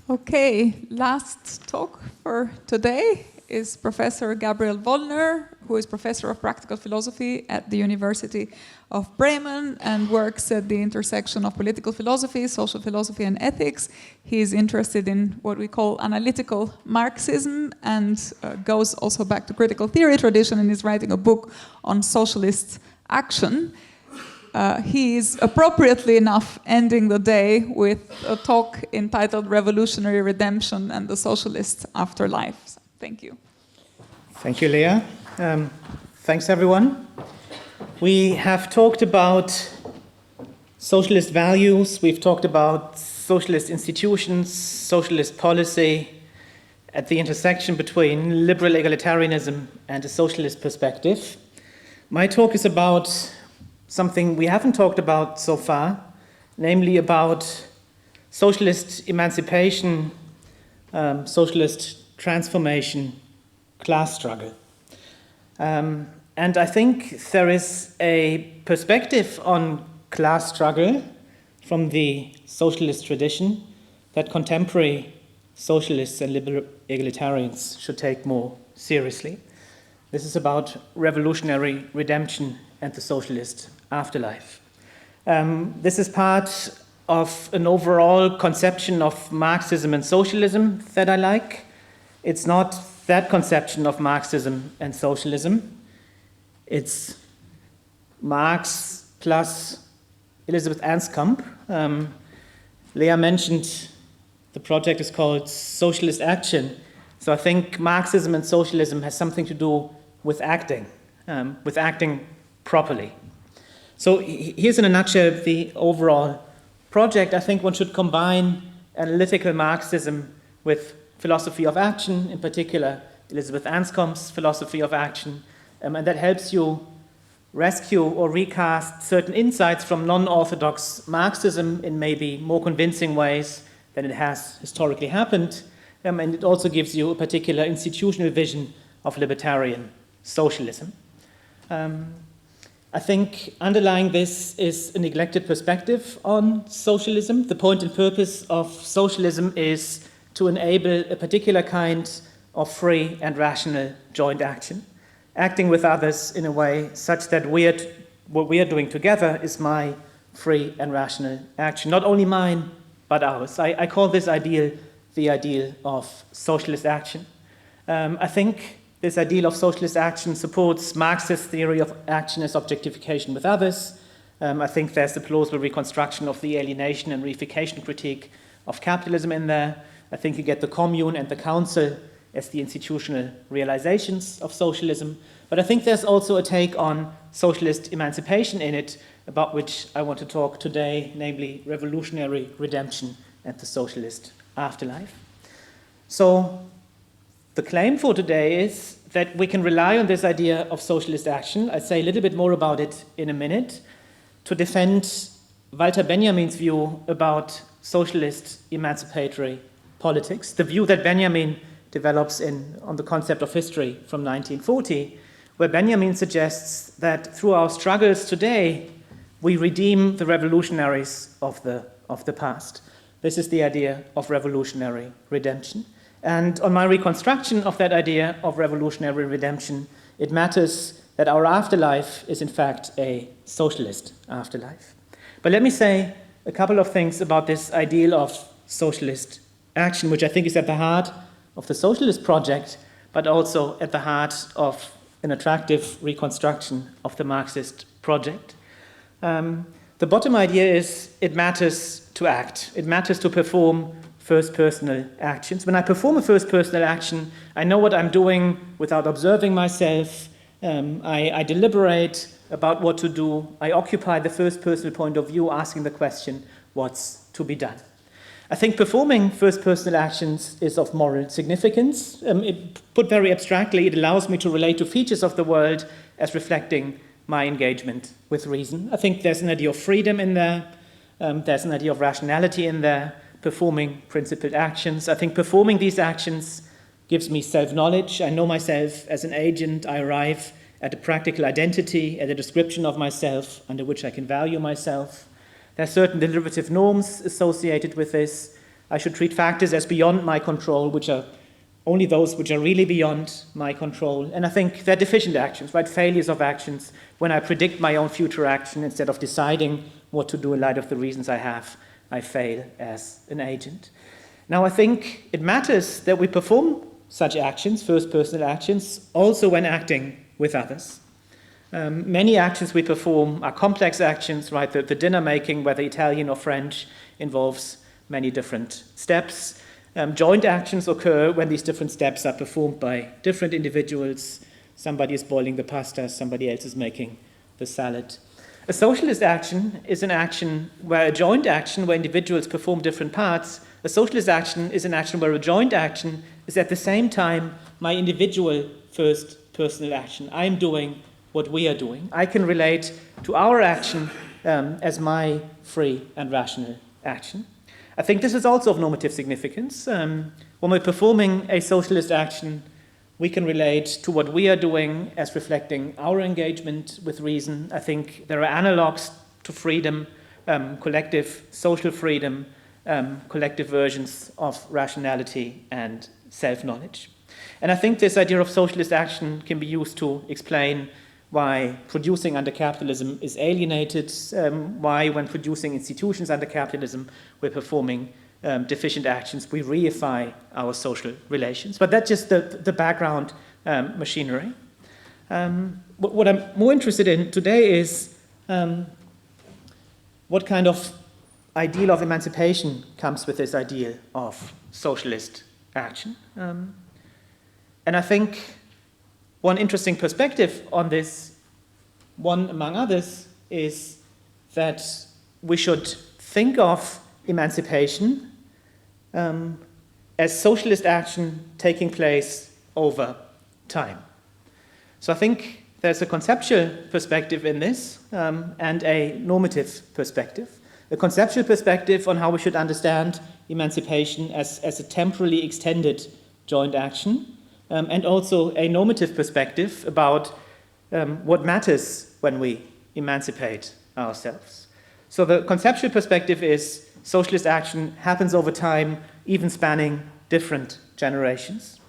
Okay, last talk for today is Professor Gabriel Wollner, who is Professor of Practical Philosophy at the University of Bremen and works at the intersection of political philosophy, social philosophy, and ethics. He is interested in what we call analytical Marxism and goes also back to critical theory tradition and is writing a book on socialist action. He is appropriately enough ending the day with a talk entitled Revolutionary Redemption and the Socialist Afterlife. So, thank you. Thank you, Lea. Thanks, everyone. We have talked about socialist values. We've talked about socialist institutions, socialist policy at the intersection between liberal egalitarianism and a socialist perspective. My talk is about something we haven't talked about so far, namely about socialist emancipation, socialist transformation, class struggle. And I think there is a perspective on class struggle from the socialist tradition that contemporary socialists and liberal egalitarians should take more seriously. This is about revolutionary redemption and the socialist afterlife. This is part of an overall conception of Marxism and socialism that I like. It's not that conception of Marxism and socialism. It's Marx plus Elizabeth Anscombe. Lea mentioned the project is called Socialist Action. So I think Marxism and socialism has something to do with acting properly. So here's in a nutshell the overall project. I think one should combine analytical Marxism with philosophy of action, in particular Elizabeth Anscombe's philosophy of action, and that helps you rescue or recast certain insights from non-orthodox Marxism in maybe more convincing ways than it has historically happened, and it also gives you a particular institutional vision of libertarian socialism. I think underlying this is a neglected perspective on socialism. The point and purpose of socialism is to enable a particular kind of free and rational joint action, acting with others in a way such that what we are doing together is my free and rational action, not only mine, but ours. I call this ideal the ideal of socialist action. I think this ideal of socialist action supports Marxist theory of action as objectification with others. I think there's the plausible reconstruction of the alienation and reification critique of capitalism in there. I think you get the commune and the council as the institutional realizations of socialism. But I think there's also a take on socialist emancipation in it, about which I want to talk today, namely revolutionary redemption and the socialist afterlife. So the claim for today is that we can rely on this idea of socialist action. I'll say a little bit more about it in a minute, to defend Walter Benjamin's view about socialist emancipatory politics, the view that Benjamin develops on the concept of history from 1940, where Benjamin suggests that through our struggles today, we redeem the revolutionaries of the past. This is the idea of revolutionary redemption. And on my reconstruction of that idea of revolutionary redemption, it matters that our afterlife is in fact a socialist afterlife. But let me say a couple of things about this ideal of socialist action, which I think is at the heart of the socialist project, but also at the heart of an attractive reconstruction of the Marxist project. The bottom idea is it matters to act. It matters to perform first personal actions. When I perform a first personal action, I know what I'm doing without observing myself. I deliberate about what to do. I occupy the first personal point of view, asking the question, what's to be done? I think performing first personal actions is of moral significance. Put very abstractly, it allows me to relate to features of the world as reflecting my engagement with reason. I think there's an idea of freedom in there, there's an idea of rationality in there, performing principled actions. I think performing these actions gives me self-knowledge. I know myself as an agent. I arrive at a practical identity, at a description of myself under which I can value myself. There are certain deliberative norms associated with this. I should treat factors as beyond my control, which are only those which are really beyond my control. And I think they're deficient actions, right? Failures of actions when I predict my own future action instead of deciding what to do in light of the reasons I have. I fail as an agent. Now, I think it matters that we perform such actions, first personal actions, also when acting with others. Many actions we perform are complex actions, right? The dinner making, whether Italian or French, involves many different steps. Joint actions occur when these different steps are performed by different individuals. Somebody is boiling the pasta, somebody else is making the salad. A socialist action is an action where a joint action, where individuals perform different parts. A socialist action is an action where a joint action is at the same time my individual first personal action. I'm doing what we are doing. I can relate to our action as my free and rational action. I think this is also of normative significance. When we're performing a socialist action, we can relate to what we are doing as reflecting our engagement with reason. I think there are analogues to freedom, collective social freedom, collective versions of rationality and self-knowledge. And I think this idea of socialist action can be used to explain why producing under capitalism is alienated, why when producing institutions under capitalism we're performing deficient actions, we reify our social relations. But that's just the background machinery. What I'm more interested in today is what kind of ideal of emancipation comes with this ideal of socialist action. And I think one interesting perspective on this, one among others, is that we should think of emancipation as socialist action taking place over time. So I think there's a conceptual perspective in this and a normative perspective. A conceptual perspective on how we should understand emancipation as a temporally extended joint action, and also a normative perspective about what matters when we emancipate ourselves. So the conceptual perspective is socialist action happens over time, even spanning different generations.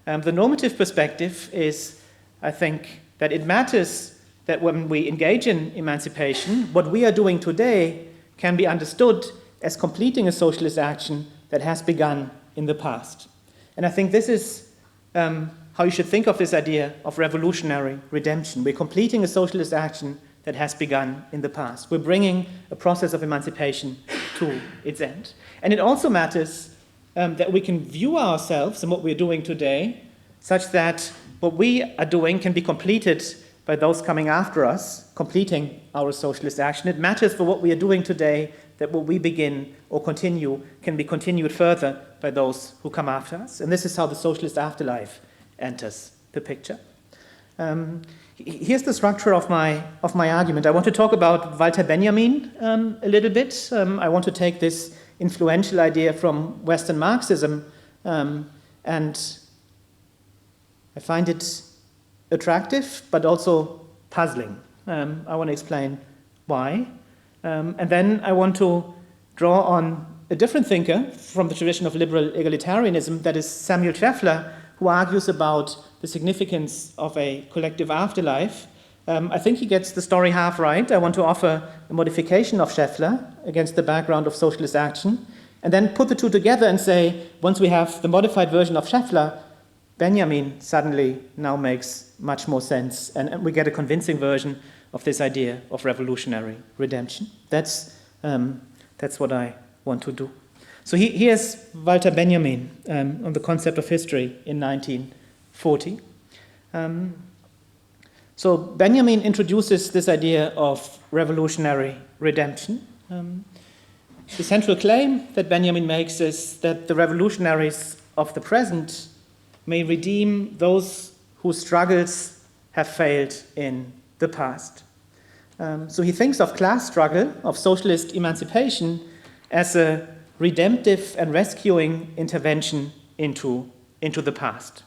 The normative perspective is, I think, that it matters that when we engage in emancipation, what we are doing today can be understood as completing a socialist action that has begun in the past. And I think this is how you should think of this idea of revolutionary redemption. We're completing a socialist action that has begun in the past. We're bringing a process of emancipation to its end. And it also matters that we can view ourselves and what we're doing today such that what we are doing can be completed by those coming after us, completing our socialist action. It matters for what we are doing today that what we begin or continue can be continued further by those who come after us. And this is how the socialist afterlife enters the picture. Here's the structure of my argument. I want to talk about Walter Benjamin a little bit. I want to take this influential idea from Western Marxism, and I find it attractive but also puzzling. I want to explain why. And then I want to draw on a different thinker from the tradition of liberal egalitarianism, that is Samuel Scheffler, who argues about the significance of a collective afterlife. I think he gets the story half right. I want to offer a modification of Scheffler against the background of socialist action, and then put the two together and say, once we have the modified version of Scheffler, Benjamin suddenly now makes much more sense, and we get a convincing version of this idea of revolutionary redemption. That's what I want to do. So here's Walter Benjamin on the concept of history in 1940. So Benjamin introduces this idea of revolutionary redemption. The central claim that Benjamin makes is that the revolutionaries of the present may redeem those whose struggles have failed in the past. So he thinks of class struggle, of socialist emancipation, as a redemptive and rescuing intervention into the past.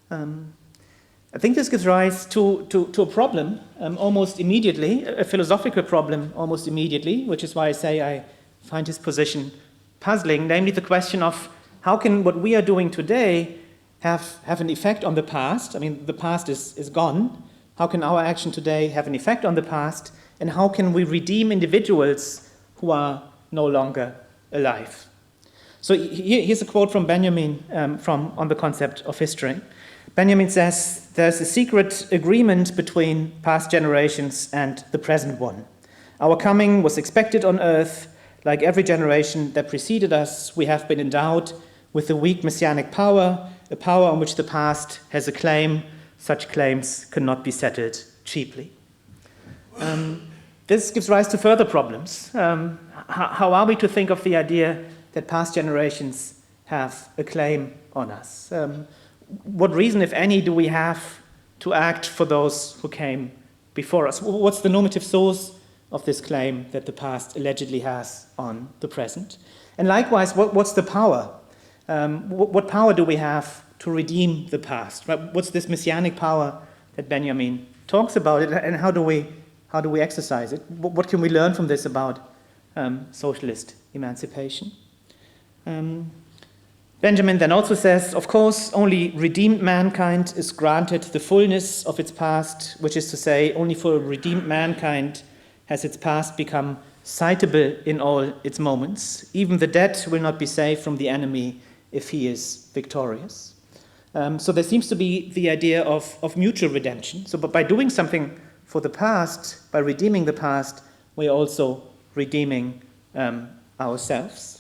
I think this gives rise to a problem almost immediately, a philosophical problem almost immediately, which is why I say I find his position puzzling, namely the question of how can what we are doing today have an effect on the past? I mean, the past is gone. How can our action today have an effect on the past? And how can we redeem individuals who are no longer alive? So here's a quote from Benjamin on the concept of history. Benjamin says, "There's a secret agreement between past generations and the present one. Our coming was expected on earth. Like every generation that preceded us, we have been endowed with a weak messianic power, a power on which the past has a claim. Such claims cannot be settled cheaply." This gives rise to further problems. How are we to think of the idea that past generations have a claim on us? What reason, if any, do we have to act for those who came before us? What's the normative source of this claim that the past allegedly has on the present? And likewise, what's the power? What power do we have to redeem the past? Right? What's this messianic power that Benjamin talks about, and how do we exercise it? What can we learn from this about socialist emancipation? Benjamin then also says, of course, only redeemed mankind is granted the fullness of its past, which is to say, only for redeemed mankind has its past become citable in all its moments. Even the dead will not be saved from the enemy if he is victorious. So there seems to be the idea of mutual redemption. So but by doing something for the past, by redeeming the past, we are also redeeming ourselves.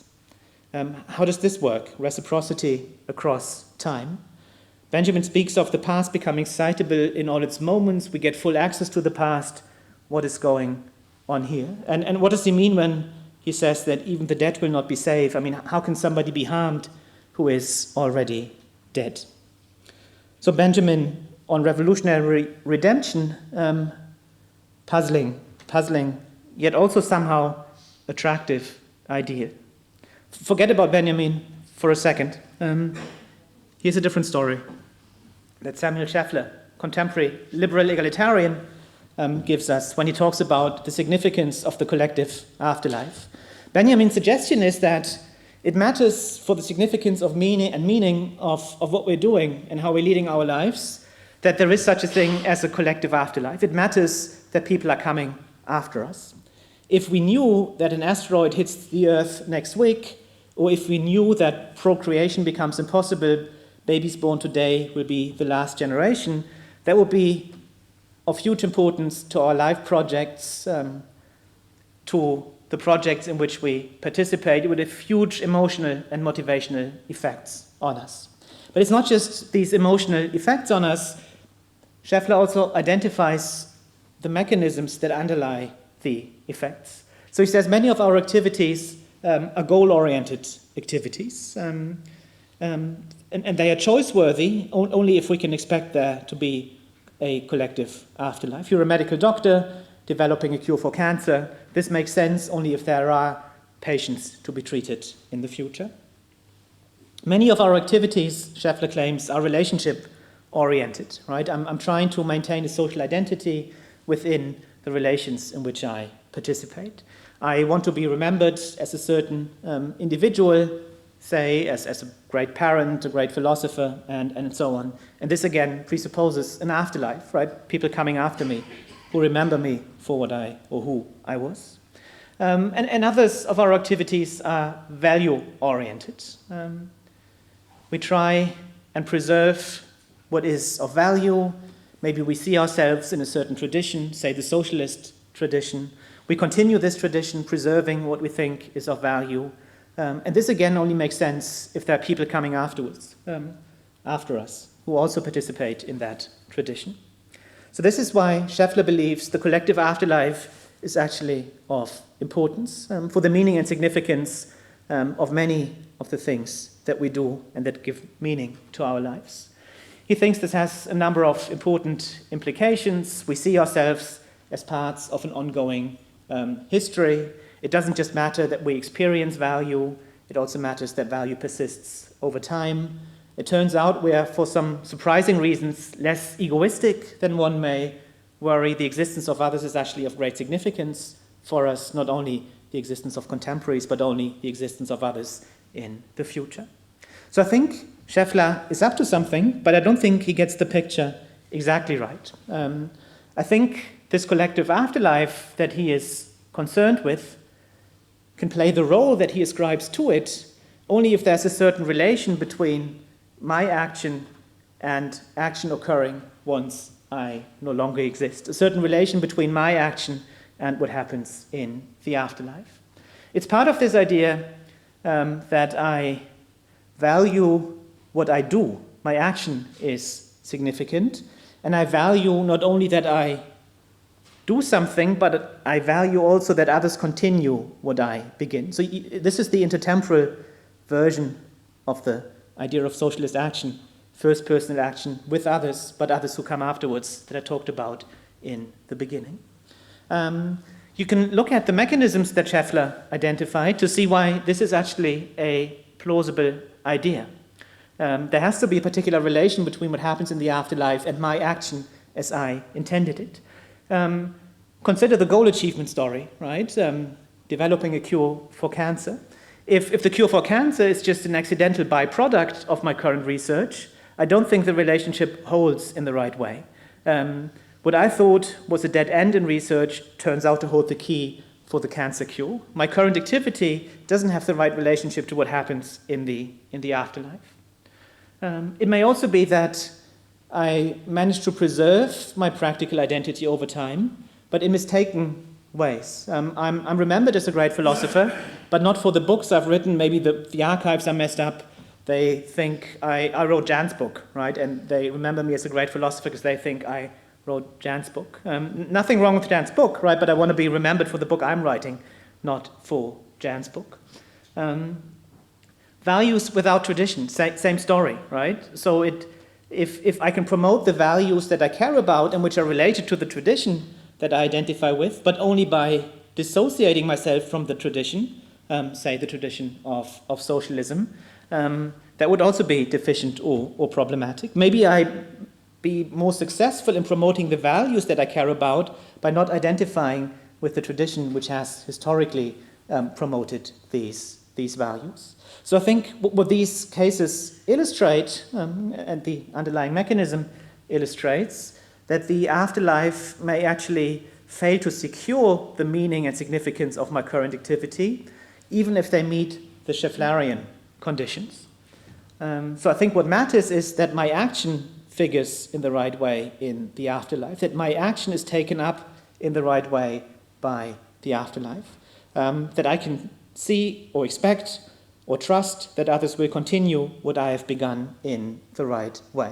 How does this work? Reciprocity across time. Benjamin speaks of the past becoming citable in all its moments. We get full access to the past. What is going on here? And what does he mean when he says that even the dead will not be saved? I mean, how can somebody be harmed who is already dead? So Benjamin, on revolutionary redemption, puzzling, yet also somehow attractive idea. Forget about Benjamin for a second. Here's a different story that Samuel Scheffler, contemporary liberal egalitarian, gives us when he talks about the significance of the collective afterlife. Benjamin's suggestion is that it matters for the significance of meaning of what we're doing and how we're leading our lives, that there is such a thing as a collective afterlife. It matters that people are coming after us. If we knew that an asteroid hits the Earth next week, or if we knew that procreation becomes impossible, babies born today will be the last generation, that would be of huge importance to our life projects, to the projects in which we participate. It would have huge emotional and motivational effects on us. But it's not just these emotional effects on us. Scheffler also identifies the mechanisms that underlie the effects. So he says many of our activities are goal-oriented activities, and they are choice-worthy only if we can expect there to be a collective afterlife. You're a medical doctor developing a cure for cancer. This makes sense only if there are patients to be treated in the future. Many of our activities, Scheffler claims, are relationship-oriented. Right? I'm trying to maintain a social identity within the relations in which I participate. I want to be remembered as a certain individual, say, as a great parent, a great philosopher, and so on. And this, again, presupposes an afterlife, right? People coming after me who remember me for what I or who I was. And others of our activities are value-oriented. We try and preserve what is of value. Maybe we see ourselves in a certain tradition, say the socialist tradition. We continue this tradition, preserving what we think is of value. And this, again, only makes sense if there are people coming after us, who also participate in that tradition. So this is why Scheffler believes the collective afterlife is actually of importance for the meaning and significance of many of the things that we do and that give meaning to our lives. He thinks this has a number of important implications. We see ourselves as parts of an ongoing history. It doesn't just matter that we experience value, it also matters that value persists over time. It turns out we are, for some surprising reasons, less egoistic than one may worry. The existence of others is actually of great significance for us, not only the existence of contemporaries, but only the existence of others in the future. So I think Scheffler is up to something, but I don't think he gets the picture exactly right. I think this collective afterlife that he is concerned with can play the role that he ascribes to it only if there's a certain relation between my action and action occurring once I no longer exist, a certain relation between my action and what happens in the afterlife. It's part of this idea that I value what I do. My action is significant, and I value not only that I do something, but I value also that others continue what I begin. So this is the intertemporal version of the idea of socialist action, first personal action with others, but others who come afterwards that I talked about in the beginning. You can look at the mechanisms that Scheffler identified to see why this is actually a plausible idea. There has to be a particular relation between what happens in the afterlife and my action as I intended it. Consider the goal achievement story, right? Developing a cure for cancer. If the cure for cancer is just an accidental byproduct of my current research, I don't think the relationship holds in the right way. What I thought was a dead end in research turns out to hold the key for the cancer cure. My current activity doesn't have the right relationship to what happens in the afterlife. It may also be that I managed to preserve my practical identity over time, but in mistaken ways. I'm remembered as a great philosopher, but not for the books I've written. Maybe the archives are messed up. They think I wrote Jan's book, right? And they remember me as a great philosopher because they think I wrote Jan's book. Nothing wrong with Jan's book, right? But I want to be remembered for the book I'm writing, not for Jan's book. Values without tradition, same story, right? So if I can promote the values that I care about and which are related to the tradition that I identify with, but only by dissociating myself from the tradition, say the tradition of socialism, that would also be deficient or problematic. Maybe I'd be more successful in promoting the values that I care about by not identifying with the tradition which has historically promoted these values. So I think what these cases illustrate, and the underlying mechanism illustrates, that the afterlife may actually fail to secure the meaning and significance of my current activity, even if they meet the Schefflerian conditions. So I think what matters is that my action figures in the right way in the afterlife, that my action is taken up in the right way by the afterlife, that I can see or expect or trust that others will continue what I have begun in the right way.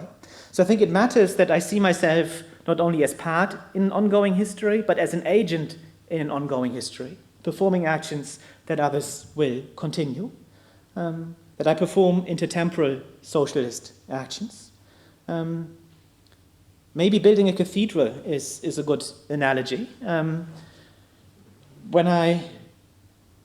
So I think it matters that I see myself not only as part in ongoing history, but as an agent in an ongoing history, performing actions that others will continue, that I perform intertemporal socialist actions. Maybe building a cathedral is a good analogy. When I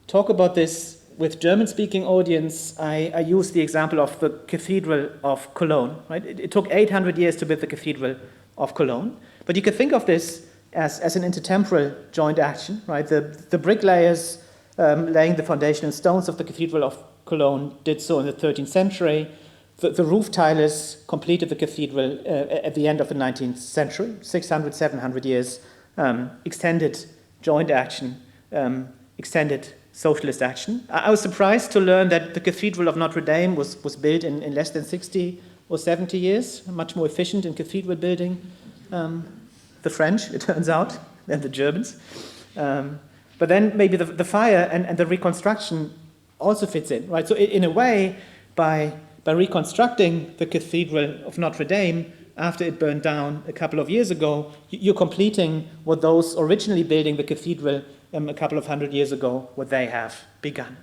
talk about this with German-speaking audience, I use the example of the Cathedral of Cologne. Right? It took 800 years to build the Cathedral of Cologne, but you could think of this as an intertemporal joint action. Right? The bricklayers laying the foundation and stones of the Cathedral of Cologne did so in the 13th century. The roof tilers completed the cathedral at the end of the 19th century, 600, 700 years, extended joint action, extended socialist action. I was surprised to learn that the Cathedral of Notre Dame was built in less than 60 or 70 years, much more efficient in cathedral building. The French, it turns out, than the Germans. But then maybe the fire and the reconstruction also fits in, right? So in a way, by reconstructing the Cathedral of Notre Dame after it burned down a couple of years ago, you're completing what those originally building the cathedral a couple of hundred years ago, what they have begun.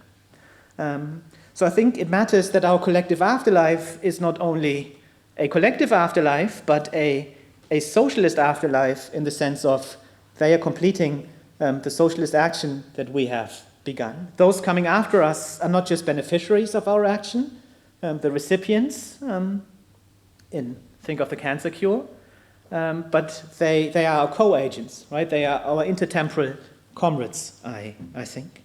So I think it matters that our collective afterlife is not only a collective afterlife, but a socialist afterlife in the sense of they are completing the socialist action that we have begun. Those coming after us are not just beneficiaries of our action, the recipients, think of the cancer cure, but they are our co-agents, right? They are our intertemporal comrades, I think.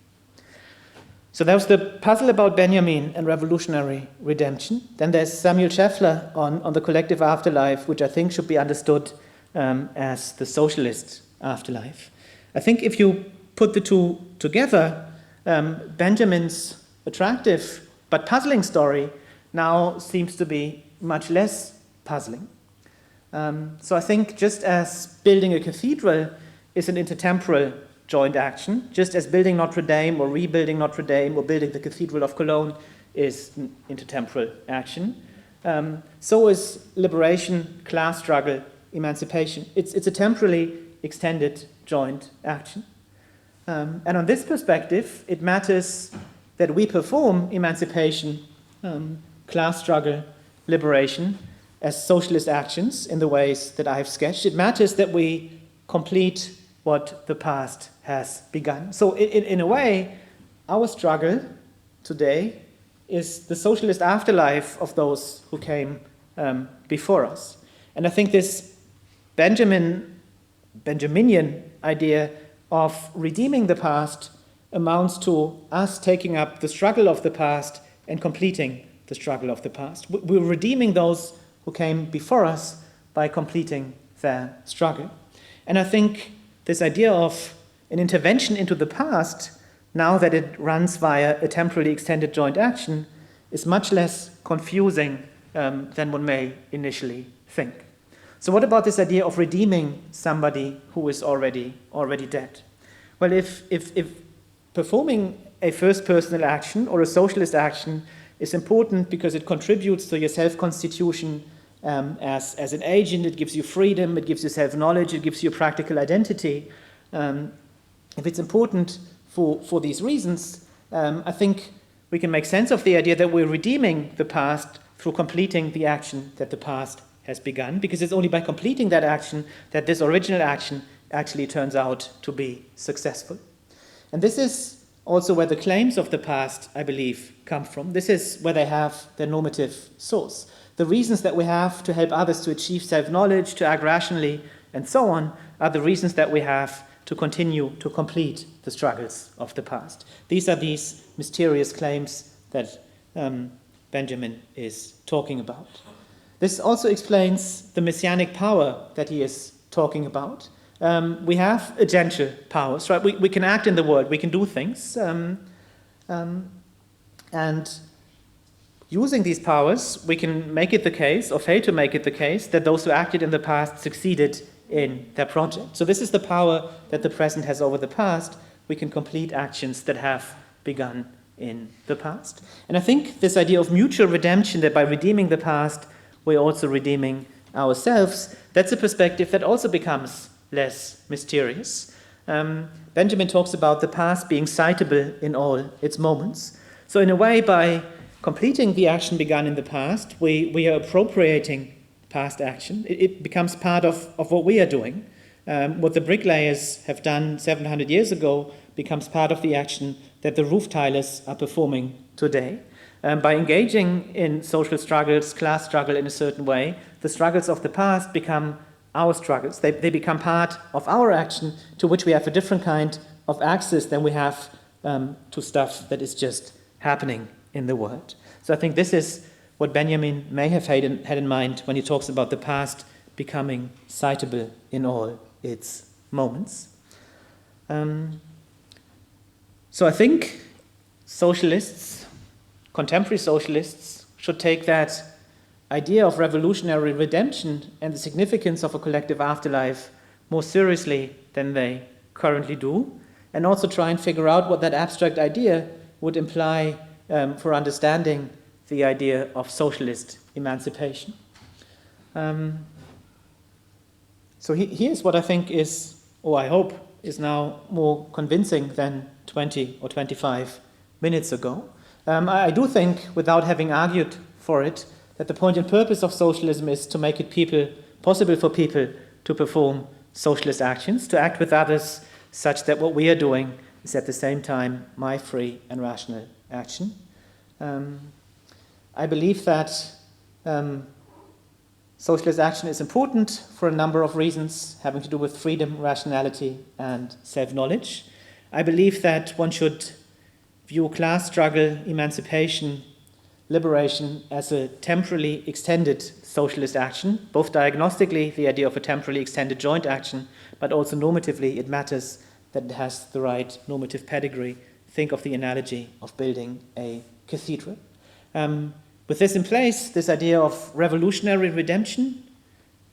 So that was the puzzle about Benjamin and revolutionary redemption. Then there's Samuel Scheffler on the collective afterlife, which I think should be understood as the socialist afterlife. I think if you put the two together, Benjamin's attractive but puzzling story now seems to be much less puzzling. So I think just as building a cathedral is an intertemporal joint action, just as building Notre Dame or rebuilding Notre Dame or building the Cathedral of Cologne is an intertemporal action, so is liberation, class struggle, emancipation. It's a temporally extended joint action. And on this perspective, it matters that we perform emancipation, class struggle, liberation as socialist actions in the ways that I have sketched. It matters that we complete what the past has begun. So in a way, our struggle today is the socialist afterlife of those who came before us. And I think this Benjaminian idea of redeeming the past amounts to us taking up the struggle of the past and completing the struggle of the past. We're redeeming those who came before us by completing their struggle. And I think this idea of an intervention into the past, now that it runs via a temporally extended joint action, is much less confusing than one may initially think. So what about this idea of redeeming somebody who is already dead? Well, if performing a first personal action or a socialist action is important because it contributes to your self-constitution as an agent, it gives you freedom, it gives you self-knowledge, it gives you a practical identity. If it's important for these reasons, I think we can make sense of the idea that we're redeeming the past through completing the action that the past has begun, because it's only by completing that action that this original action actually turns out to be successful. And this is also where the claims of the past, I believe, come from. This is where they have their normative source. The reasons that we have to help others to achieve self-knowledge, to act rationally, and so on, are the reasons that we have to continue to complete the struggles of the past. These are these mysterious claims that Benjamin is talking about. This also explains the messianic power that he is talking about. We have agential powers, right? We can act in the world, we can do things, and using these powers, we can make it the case, or fail to make it the case, that those who acted in the past succeeded in their project. So this is the power that the present has over the past. We can complete actions that have begun in the past. And I think this idea of mutual redemption, that by redeeming the past, we're also redeeming ourselves, that's a perspective that also becomes less mysterious. Benjamin talks about the past being citable in all its moments. So in a way, by completing the action begun in the past, we are appropriating past action. It becomes part of what we are doing. What the bricklayers have done 700 years ago becomes part of the action that the roof tilers are performing today. By engaging in social struggles, class struggle in a certain way, the struggles of the past become our struggles. They become part of our action, to which we have a different kind of access than we have to stuff that is just happening in the world. So I think this is what Benjamin may have had in mind when he talks about the past becoming citable in all its moments. So I think socialists, contemporary socialists, should take that idea of revolutionary redemption and the significance of a collective afterlife more seriously than they currently do, and also try and figure out what that abstract idea would imply for understanding the idea of socialist emancipation. So here's what I think is, or I hope, is now more convincing than 20 or 25 minutes ago. I do think, without having argued for it, that the point and purpose of socialism is to make it possible for people to perform socialist actions, to act with others such that what we are doing is at the same time my free and rational action. I believe that socialist action is important for a number of reasons having to do with freedom, rationality, and self-knowledge. I believe that one should view class struggle, emancipation, liberation as a temporally extended socialist action, both diagnostically, the idea of a temporally extended joint action, but also normatively, it matters that it has the right normative pedigree. Think of the analogy of building a cathedral. With this in place, this idea of revolutionary redemption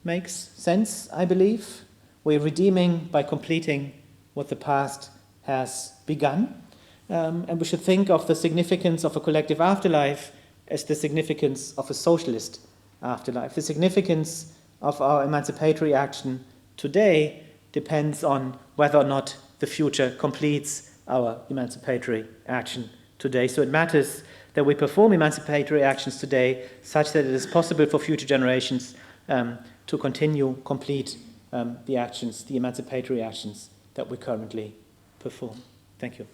makes sense, I believe. We're redeeming by completing what the past has begun. And we should think of the significance of a collective afterlife as the significance of a socialist afterlife. The significance of our emancipatory action today depends on whether or not the future completes our emancipatory action today. So it matters that we perform emancipatory actions today such that it is possible for future generations to complete the emancipatory actions that we currently perform. Thank you.